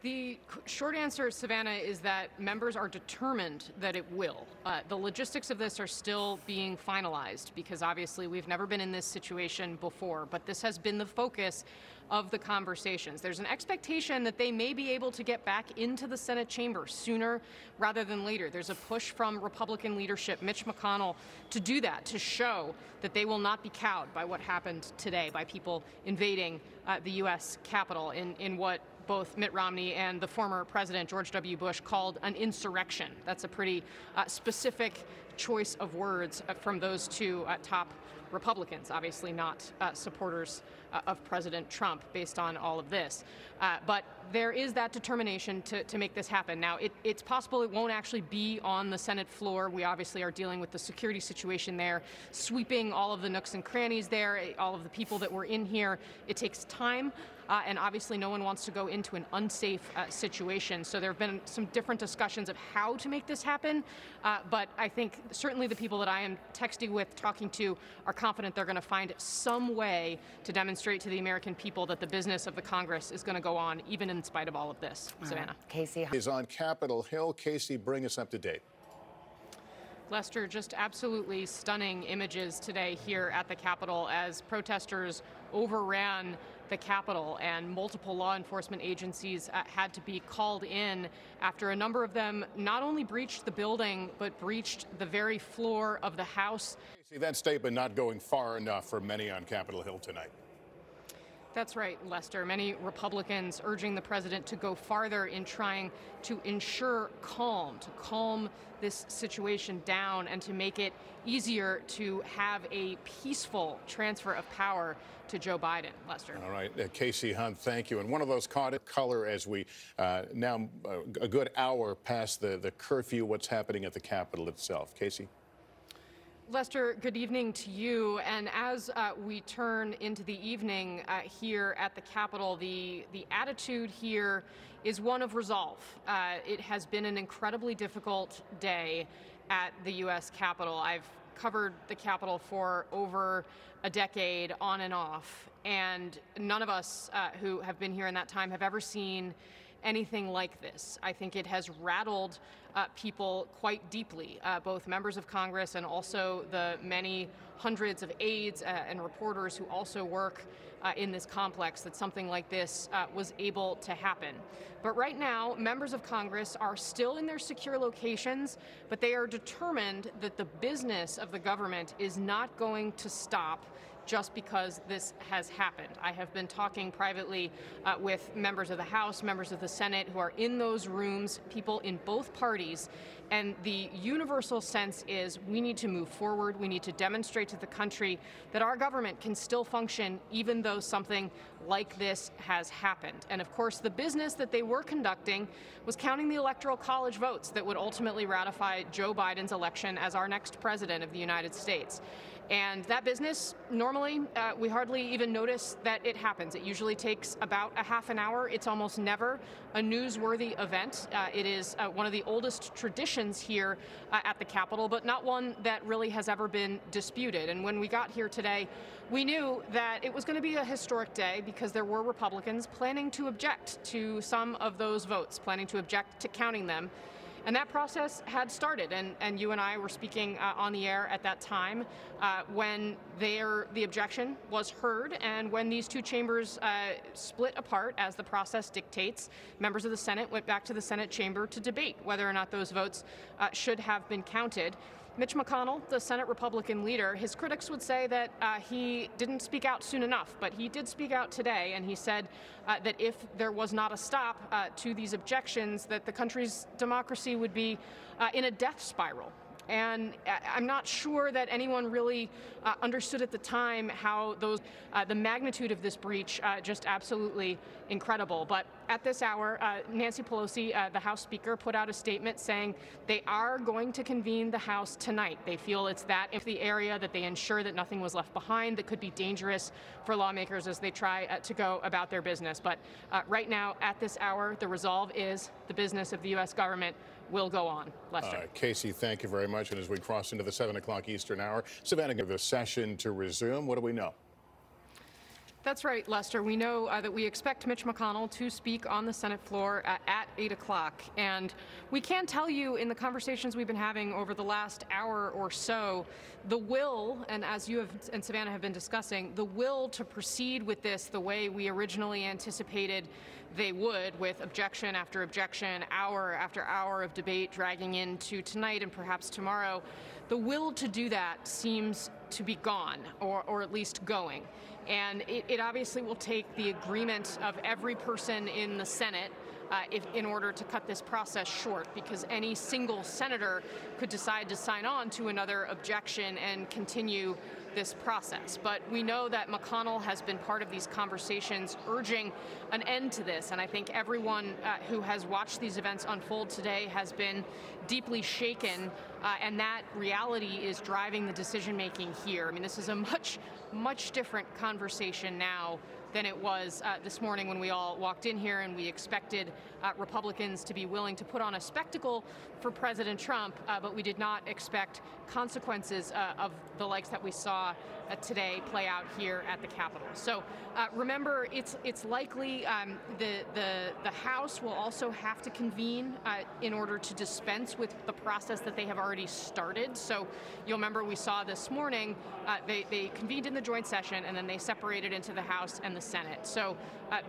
The short answer, Savannah, is that members are determined that it will. The logistics of this are still being finalized because obviously we've never been in this situation before, but this has been the focus of the conversations. There's an expectation that they may be able to get back into the Senate chamber sooner rather than later. There's a push from Republican leadership, Mitch McConnell, to do that, to show that they will not be cowed by what happened today, by people invading the U.S. Capitol in what both Mitt Romney and the former President George W. Bush called an insurrection. That's a pretty specific choice of words from those two top Republicans, obviously not supporters of President Trump based on all of this. But there is that determination to make this happen. Now, it's possible it won't actually be on the Senate floor. We obviously are dealing with the security situation there, sweeping all of the nooks and crannies there, all of the people that were in here. It takes time. And obviously no one wants to go into an unsafe situation. So there have been some different discussions of how to make this happen. But I think certainly the people that I am texting with, talking to, are confident they're going to find some way to demonstrate to the American people that the business of the Congress is going to go on, even in spite of all of this. Savannah. Kasie Hunt is on Capitol Hill. Kasie, bring us up to date. Lester, just absolutely stunning images today here at the Capitol as protesters overran the Capitol and multiple law enforcement agencies had to be called in after a number of them not only breached the building, but breached the very floor of the House. See that statement not going far enough for many on Capitol Hill tonight. That's right, Lester. Many Republicans urging the president to go farther in trying to ensure calm, to calm this situation down and to make it easier to have a peaceful transfer of power to Joe Biden. Lester. All right. Kasie Hunt, thank you. And one of those caught in color as we now a good hour past the curfew, what's happening at the Capitol itself. Kasie? Lester, good evening to you. And as we turn into the evening here at the Capitol, the attitude here is one of resolve. It has been an incredibly difficult day at the U.S. Capitol. I've covered the Capitol for over a decade on and off, and none of us who have been here in that time have ever seen anything like this. I think it has rattled people quite deeply, both members of Congress and also the many hundreds of aides and reporters who also work in this complex, that something like this was able to happen. But right now, members of Congress are still in their secure locations, but they are determined that the business of the government is not going to stop just because this has happened. I have been talking privately with members of the House, members of the Senate who are in those rooms, people in both parties, and the universal sense is we need to move forward. We need to demonstrate to the country that our government can still function even though something like this has happened. And of course, the business that they were conducting was counting the Electoral College votes that would ultimately ratify Joe Biden's election as our next president of the United States. And that business, normally, we hardly even notice that it happens. It usually takes about a half an hour. It's almost never a newsworthy event. It is one of the oldest traditions here at the Capitol, but not one that really has ever been disputed. And when we got here today, we knew that it was going to be a historic day because there were Republicans planning to object to some of those votes, planning to object to counting them. And that process had started, and you and I were speaking on the air at that time when the objection was heard, and when these two chambers split apart, as the process dictates, members of the Senate went back to the Senate chamber to debate whether or not those votes should have been counted. Mitch McConnell, the Senate Republican leader, his critics would say that he didn't speak out soon enough, but he did speak out today, and he said that if there was not a stop to these objections, that the country's democracy would be in a death spiral. And I'm not sure that anyone really understood at the time how the magnitude of this breach, just absolutely incredible. But at this hour, Nancy Pelosi, the House Speaker, put out a statement saying they are going to convene the House tonight. They feel it's that in the area that they ensure that nothing was left behind that could be dangerous for lawmakers as they try to go about their business. But right now, at this hour, the resolve is the business of the U.S. government will go on. Lester. Kasie, thank you very much. And as we cross into the 7 o'clock Eastern hour, Savannah, the session to resume. What do we know? That's right, Lester. We know that we expect Mitch McConnell to speak on the Senate floor at 8 o'clock. And we can tell you in the conversations we've been having over the last hour or so, the will, and as you and Savannah have been discussing, the will to proceed with this the way we originally anticipated they would, with objection after objection, hour after hour of debate dragging into tonight and perhaps tomorrow, the will to do that seems to be gone, or at least going. And it obviously will take the agreement of every person in the Senate in order to cut this process short, because any single senator could decide to sign on to another objection and continue this process. But we know that McConnell has been part of these conversations urging an end to this, and I think everyone who has watched these events unfold today has been deeply shaken, and that reality is driving the decision-making here. I mean, this is a much different conversation now than it was this morning when we all walked in here and we expected Republicans to be willing to put on a spectacle for President Trump, but we did not expect consequences of the likes that we saw today play out here at the Capitol. So remember, it's likely the House will also have to convene in order to dispense with the process that they have already started. So you'll remember we saw this morning they convened in the joint session and then they separated into the House and the Senate. So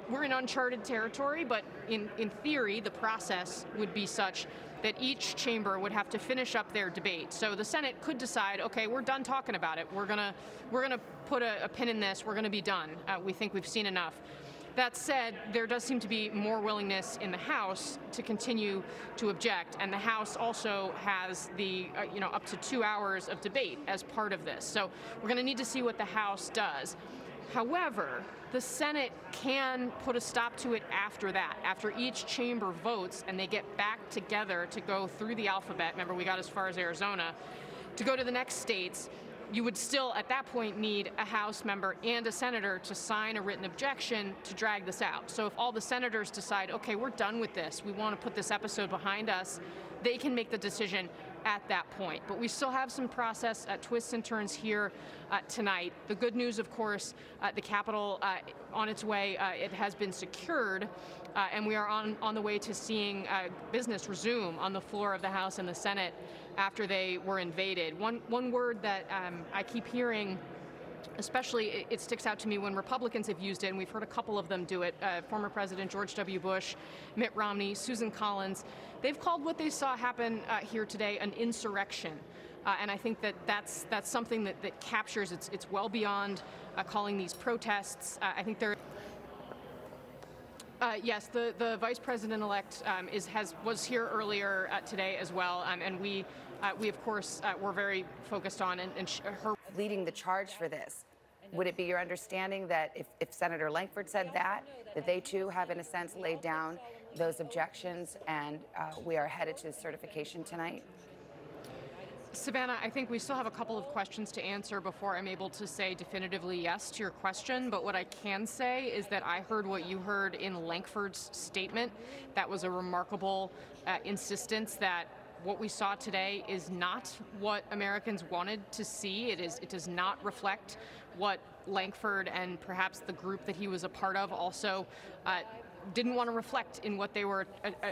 we're in uncharted territory, but in theory the process would be such that each chamber would have to finish up their debate. So the Senate could decide, okay, we're done talking about it. We're gonna put a pin in this. We're gonna be done. We think we've seen enough. That said, there does seem to be more willingness in the House to continue to object, and the House also has the up to 2 hours of debate as part of this. So we're going to need to see what the House does. However, the Senate can put a stop to it after that, after each chamber votes and they get back together to go through the alphabet. Remember, we got as far as Arizona. To go to the next states, you would still, at that point, need a House member and a senator to sign a written objection to drag this out. So if all the senators decide, okay, we're done with this, we want to put this episode behind us, they can make the decision at that point. But we still have some process twists and turns here tonight. The good news, of course, the Capitol on its way, it has been secured, and we are on the way to seeing business resume on the floor of the House and the Senate after they were invaded. One word that I keep hearing, especially it sticks out to me when Republicans have used it, and we've heard a couple of them do it, former President George W. Bush, Mitt Romney, Susan Collins, they've called what they saw happen here today an insurrection. And I think that's something that captures, it's well beyond calling these protests. I think there. Yes, the Vice President-elect was here earlier today as well, and we of course were very focused on her leading the charge for this. Would it be your understanding that if Senator Lankford said that they too have, in a sense, laid down those objections and we are headed to certification tonight? Savannah, I think we still have a couple of questions to answer before I'm able to say definitively yes to your question. But what I can say is that I heard what you heard in Lankford's statement. That was a remarkable insistence that what we saw today is not what Americans wanted to see. It does not reflect what Lankford and perhaps the group that he was a part of also didn't want to reflect in what they were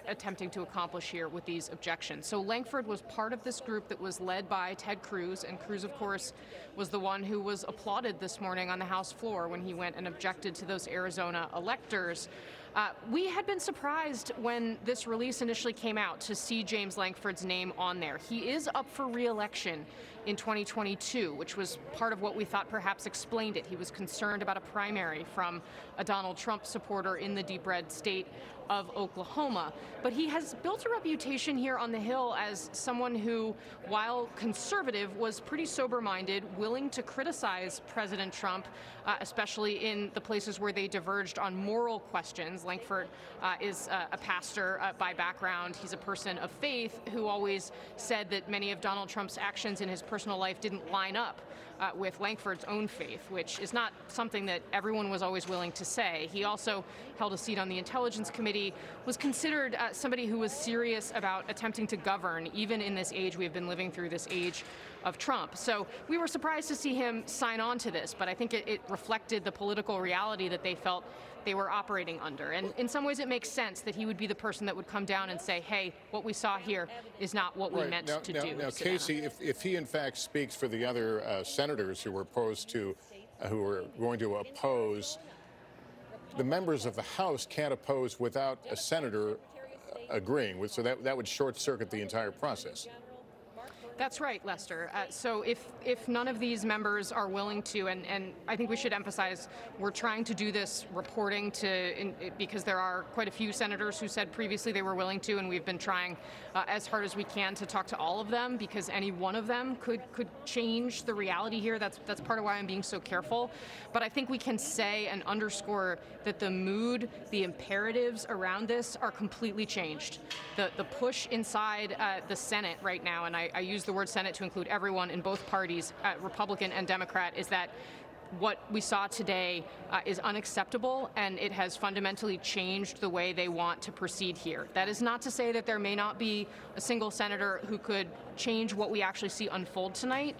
attempting to accomplish here with these objections. So Lankford was part of this group that was led by Ted Cruz, and Cruz, of course, was the one who was applauded this morning on the House floor when he went and objected to those Arizona electors. We had been surprised when this release initially came out to see James Lankford's name on there. He is up for re-election in 2022, which was part of what we thought perhaps explained it. He was concerned about a primary from a Donald Trump supporter in the deep red state of Oklahoma. But he has built a reputation here on the Hill as someone who, while conservative, was pretty sober-minded, willing to criticize President Trump, especially in the places where they diverged on moral questions, Lankford is a pastor by background. He's a person of faith who always said that many of Donald Trump's actions in his personal life didn't line up with Lankford's own faith, which is not something that everyone was always willing to say. He also held a seat on the Intelligence Committee, was considered somebody who was serious about attempting to govern, even in this age we've been living through, this age of Trump. So we were surprised to see him sign on to this, but I think it reflected the political reality that they felt they were operating under. And in some ways it makes sense that he would be the person that would come down and say, hey, what we saw here is not what we meant to do. Now, Kasie, if he in fact speaks for the other senators who were who were going to oppose, the members of the House can't oppose without a senator agreeing with, so that would short circuit the entire process. That's right, Lester. So if none of these members are willing to, and I think we should emphasize, we're trying to do this reporting because there are quite a few senators who said previously they were willing to, and we've been trying as hard as we can to talk to all of them, because any one of them could change the reality here. That's part of why I'm being so careful. But I think we can say and underscore that the mood, the imperatives around this are completely changed. The push inside the Senate right now, and I use the word Senate to include everyone in both parties, Republican and Democrat, is that what we saw today is unacceptable, and it has fundamentally changed the way they want to proceed here. That is not to say that there may not be a single senator who could change what we actually see unfold tonight,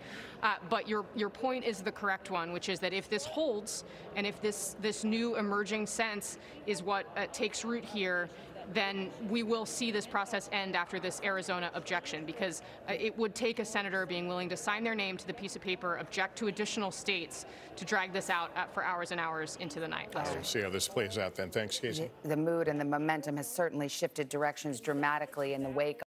but your point is the correct one, which is that if this holds, and if this new emerging sense is what takes root here, then we will see this process end after this Arizona objection, because it would take a senator being willing to sign their name to the piece of paper, object to additional states, to drag this out for hours and hours into the night. We'll see how this plays out then. Thanks, Kasie. The mood and the momentum has certainly shifted directions dramatically in the wake